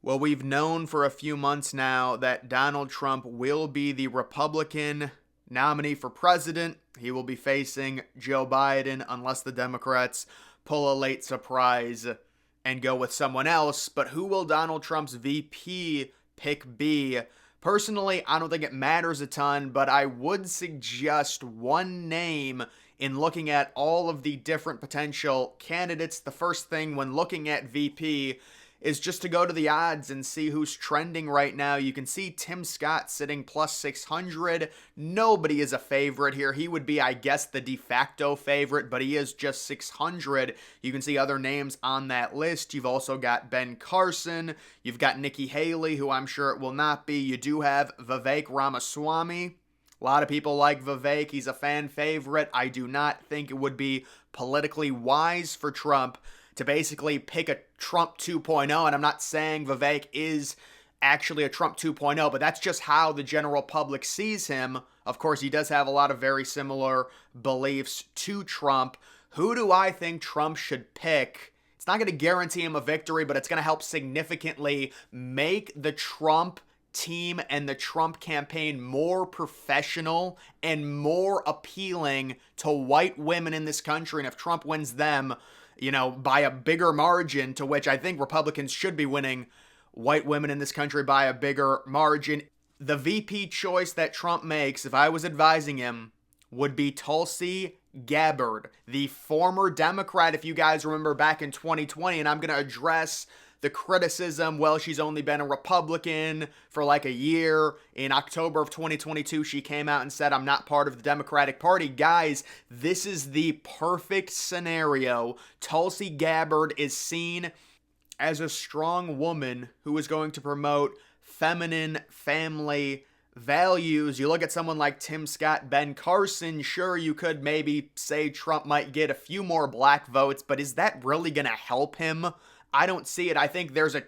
Well, we've known for a few months now that Donald Trump will be the Republican nominee for president. He will be facing Joe Biden unless the Democrats pull a late surprise and go with someone else. But who will Donald Trump's VP pick be? Personally, I don't think it matters a ton, but I would suggest one name in looking at all of the different potential candidates. The first thing when looking at VP is just to go to the odds and see who's trending right now. You can see Tim Scott sitting plus 600. Nobody is a favorite here. He would be, I guess, the de facto favorite, but he is just 600. You can see other names on that list. You've also got Ben Carson. You've got Nikki Haley, who I'm sure it will not be. You do have Vivek Ramaswamy. A lot of people like Vivek. He's a fan favorite. I do not think it would be politically wise for Trump to basically pick a Trump 2.0, and I'm not saying Vivek is actually a Trump 2.0, but that's just how the general public sees him. Of course, he does have a lot of very similar beliefs to Trump. Who do I think Trump should pick? It's not going to guarantee him a victory, but it's going to help significantly make the Trump team and the Trump campaign more professional and more appealing to white women in this country. And if Trump wins them, by a bigger margin, to which I think Republicans should be winning white women in this country by a bigger margin. The VP choice that Trump makes, if I was advising him, would be Tulsi Gabbard, the former Democrat, if you guys remember back in 2020, and I'm going to address the criticism, well, she's only been a Republican for like a year. In October of 2022, she came out and said, I'm not part of the Democratic Party. Guys, this is the perfect scenario. Tulsi Gabbard is seen as a strong woman who is going to promote feminine family values. You look at someone like Tim Scott, Ben Carson, sure, you could maybe say Trump might get a few more black votes, but is that really going to help him? I don't see it. I think there's a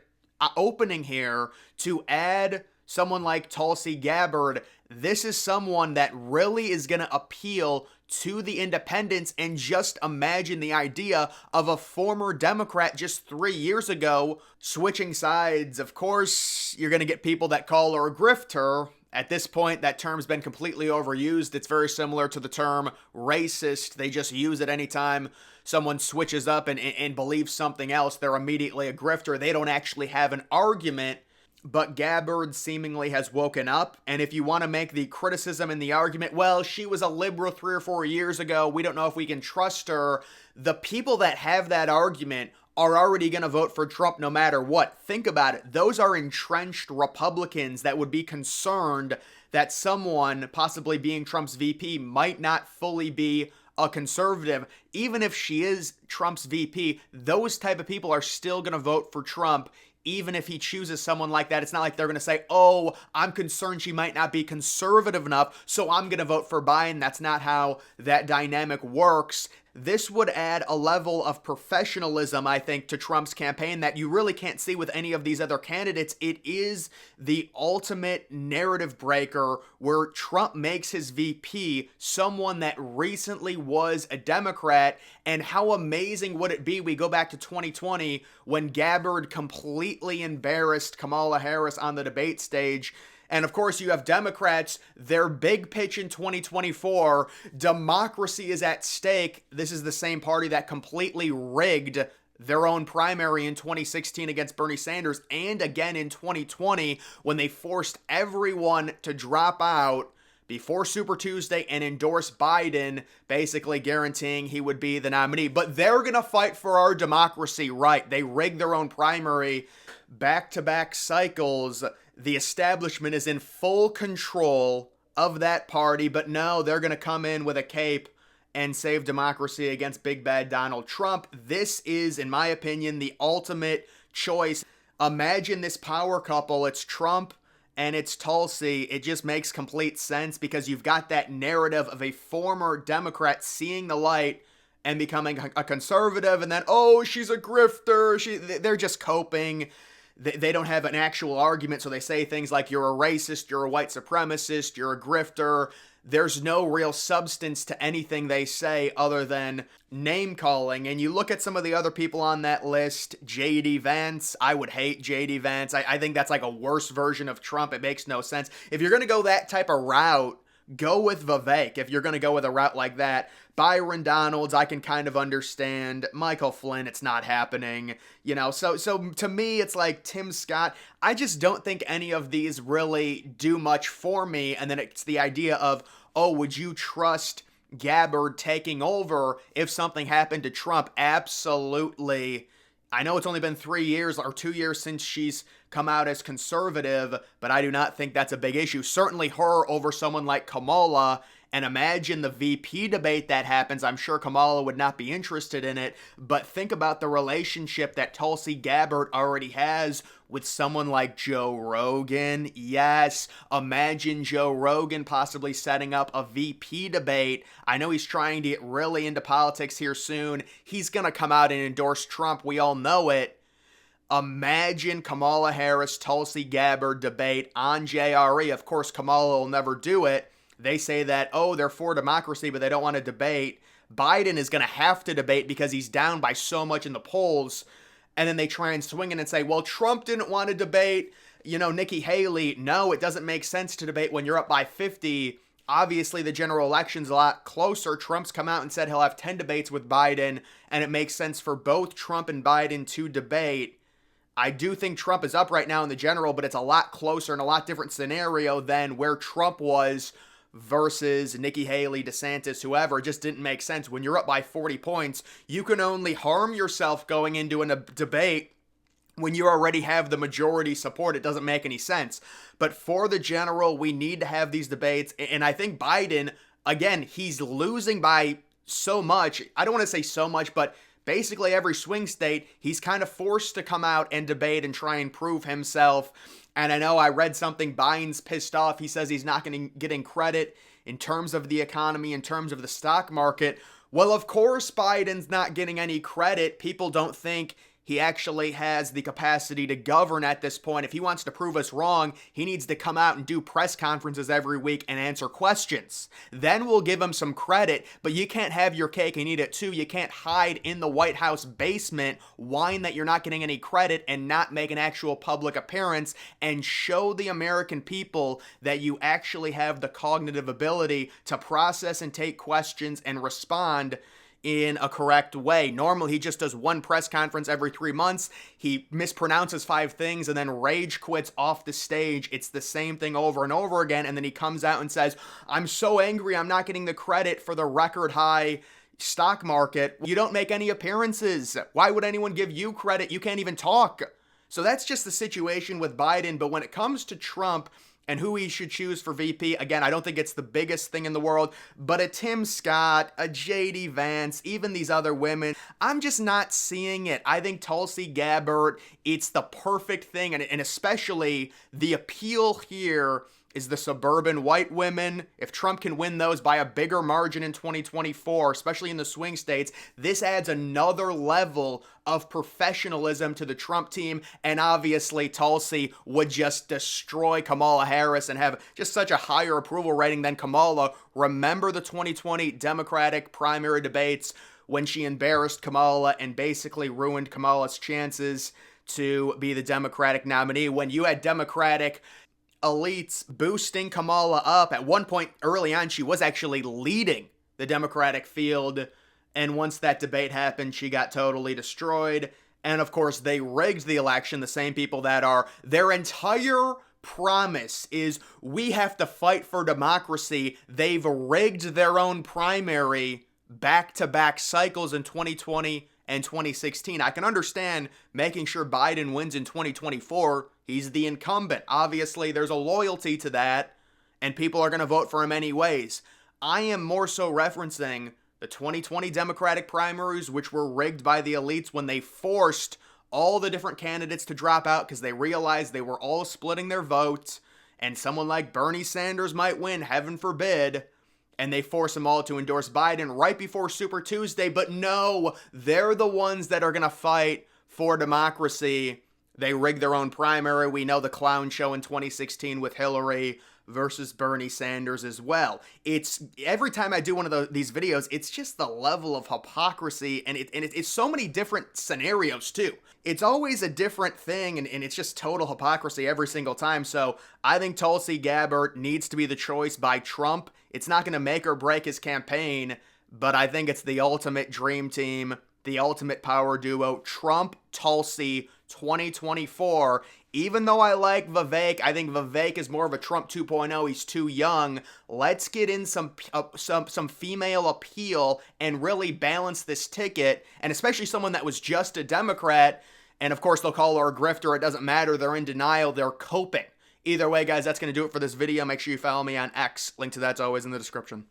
opening here to add someone like Tulsi Gabbard. This is someone that really is going to appeal to the independents, and just imagine the idea of a former Democrat just 3 years ago switching sides. Of course, you're going to get people that call her a grifter. At this point, that term's been completely overused. It's very similar to the term racist. They just use it anytime someone switches up and believes something else. They're immediately a grifter. They don't actually have an argument. But Gabbard seemingly has woken up. And if you want to make the criticism and the argument, well, she was a liberal 3 or 4 years ago, we don't know if we can trust her. The people that have that argument are already going to vote for Trump no matter what. Think about it. Those are entrenched Republicans that would be concerned that someone, possibly being Trump's VP, might not fully be a conservative. Even if she is Trump's VP, those type of people are still going to vote for Trump. Even if he chooses someone like that, it's not like they're going to say, oh, I'm concerned she might not be conservative enough, so I'm going to vote for Biden. That's not how that dynamic works. This would add a level of professionalism, I think, to Trump's campaign that you really can't see with any of these other candidates. It is the ultimate narrative breaker where Trump makes his VP someone that recently was a Democrat. And how amazing would it be? We go back to 2020 when Gabbard completely embarrassed Kamala Harris on the debate stage. And of course, you have Democrats, their big pitch in 2024, democracy is at stake. This is the same party that completely rigged their own primary in 2016 against Bernie Sanders, and again in 2020 when they forced everyone to drop out before Super Tuesday and endorse Biden, basically guaranteeing he would be the nominee. But they're going to fight for our democracy, right? They rigged their own primary back-to-back cycles. The establishment is in full control of that party, but no, they're going to come in with a cape and save democracy against big bad Donald Trump. This is, in my opinion, the ultimate choice. Imagine this power couple. It's Trump and it's Tulsi. It just makes complete sense because you've got that narrative of a former Democrat seeing the light and becoming a conservative, and then, oh, she's a grifter. They're just coping. They don't have an actual argument, so they say things like, you're a racist, you're a white supremacist, you're a grifter. there's no real substance to anything they say other than name calling. And you look at some of the other people on that list, J.D. Vance. I would hate J.D. Vance. I think that's like a worse version of Trump. It makes no sense. If you're going to go that type of route, go with Vivek. If you're going to go with a route like that, Byron Donalds, I can kind of understand. Michael Flynn, it's not happening. So to me, it's like Tim Scott. I just don't think any of these really do much for me. And then it's the idea of, oh, would you trust Gabbard taking over if something happened to Trump? Absolutely. I know it's only been 3 years or 2 years since she's come out as conservative, but I do not think that's a big issue. Certainly her over someone like Kamala. And imagine the VP debate that happens. I'm sure Kamala would not be interested in it, but think about the relationship that Tulsi Gabbard already has with someone like Joe Rogan. Yes, imagine Joe Rogan possibly setting up a VP debate. I know he's trying to get really into politics here soon. He's going to come out and endorse Trump. We all know it. Imagine Kamala Harris, Tulsi Gabbard debate on JRE. Of course, Kamala will never do it. They say that, oh, they're for democracy, but they don't want to debate. Biden is going to have to debate because he's down by so much in the polls. And then they try and swing it and say, well, Trump didn't want to debate, Nikki Haley. No, it doesn't make sense to debate when you're up by 50. Obviously, the general election's a lot closer. Trump's come out and said he'll have 10 debates with Biden, and it makes sense for both Trump and Biden to debate. I do think Trump is up right now in the general, but it's a lot closer and a lot different scenario than where Trump was versus Nikki Haley, DeSantis, whoever. It just didn't make sense. When you're up by 40 points, you can only harm yourself going into a debate when you already have the majority support. It doesn't make any sense. But for the general, we need to have these debates. And I think Biden, again, he's losing by so much. I don't want to say so much, but basically every swing state, he's kind of forced to come out and debate and try and prove himself. And I know I read something, Biden's pissed off. He says he's not going to get in credit in terms of the economy, in terms of the stock market. Well, of course, Biden's not getting any credit. People don't think he actually has the capacity to govern at this point. If he wants to prove us wrong, he needs to come out and do press conferences every week and answer questions. Then we'll give him some credit, but you can't have your cake and eat it too. You can't hide in the White House basement, whine that you're not getting any credit, and not make an actual public appearance and show the American people that you actually have the cognitive ability to process and take questions and respond in a correct way. Normally, he just does one press conference every 3 months. He mispronounces 5 things and then rage quits off the stage. It's the same thing over and over again. And then he comes out and says, I'm so angry I'm not getting the credit for the record high stock market. You don't make any appearances. Why would anyone give you credit? You can't even talk. So that's just the situation with Biden. But when it comes to Trump and who he should choose for VP, again, I don't think it's the biggest thing in the world, but a Tim Scott, a J.D. Vance, even these other women, I'm just not seeing it. I think Tulsi Gabbard, it's the perfect thing, and especially the appeal here is the suburban white women. If Trump can win those by a bigger margin in 2024, especially in the swing states, this adds another level of professionalism to the Trump team. And obviously, Tulsi would just destroy Kamala Harris and have just such a higher approval rating than Kamala. Remember the 2020 Democratic primary debates when she embarrassed Kamala and basically ruined Kamala's chances to be the Democratic nominee, when you had Democratic elites boosting Kamala up. At one point early on, she was actually leading the Democratic field. And once that debate happened, she got totally destroyed. And of course, they rigged the election. The same people that are, their entire promise is we have to fight for democracy. They've rigged their own primary back-to-back cycles in 2020 and 2016. I can understand making sure Biden wins in 2024. He's the incumbent. Obviously, there's a loyalty to that, and people are going to vote for him anyways. I am more so referencing the 2020 Democratic primaries, which were rigged by the elites when they forced all the different candidates to drop out because they realized they were all splitting their votes, and someone like Bernie Sanders might win, heaven forbid, and they force them all to endorse Biden right before Super Tuesday. But no, they're the ones that are going to fight for democracy. They rigged their own primary. We know the clown show in 2016 with Hillary. versus Bernie Sanders as well. It's every time I do one of these videos, it's just the level of hypocrisy, and it's so many different scenarios too. It's always a different thing, and it's just total hypocrisy every single time. So I think Tulsi Gabbard needs to be the choice by Trump. It's not going to make or break his campaign, but I think it's the ultimate dream team, the ultimate power duo, Trump, Tulsi, 2024. Even though I like Vivek, I think Vivek is more of a Trump 2.0. He's too young. Let's get in some female appeal and really balance this ticket, and especially someone that was just a Democrat. And of course, they'll call her a grifter. It doesn't matter. They're in denial. They're coping. Either way, guys, that's going to do it for this video. Make sure you follow me on X. Link to that's always in the description.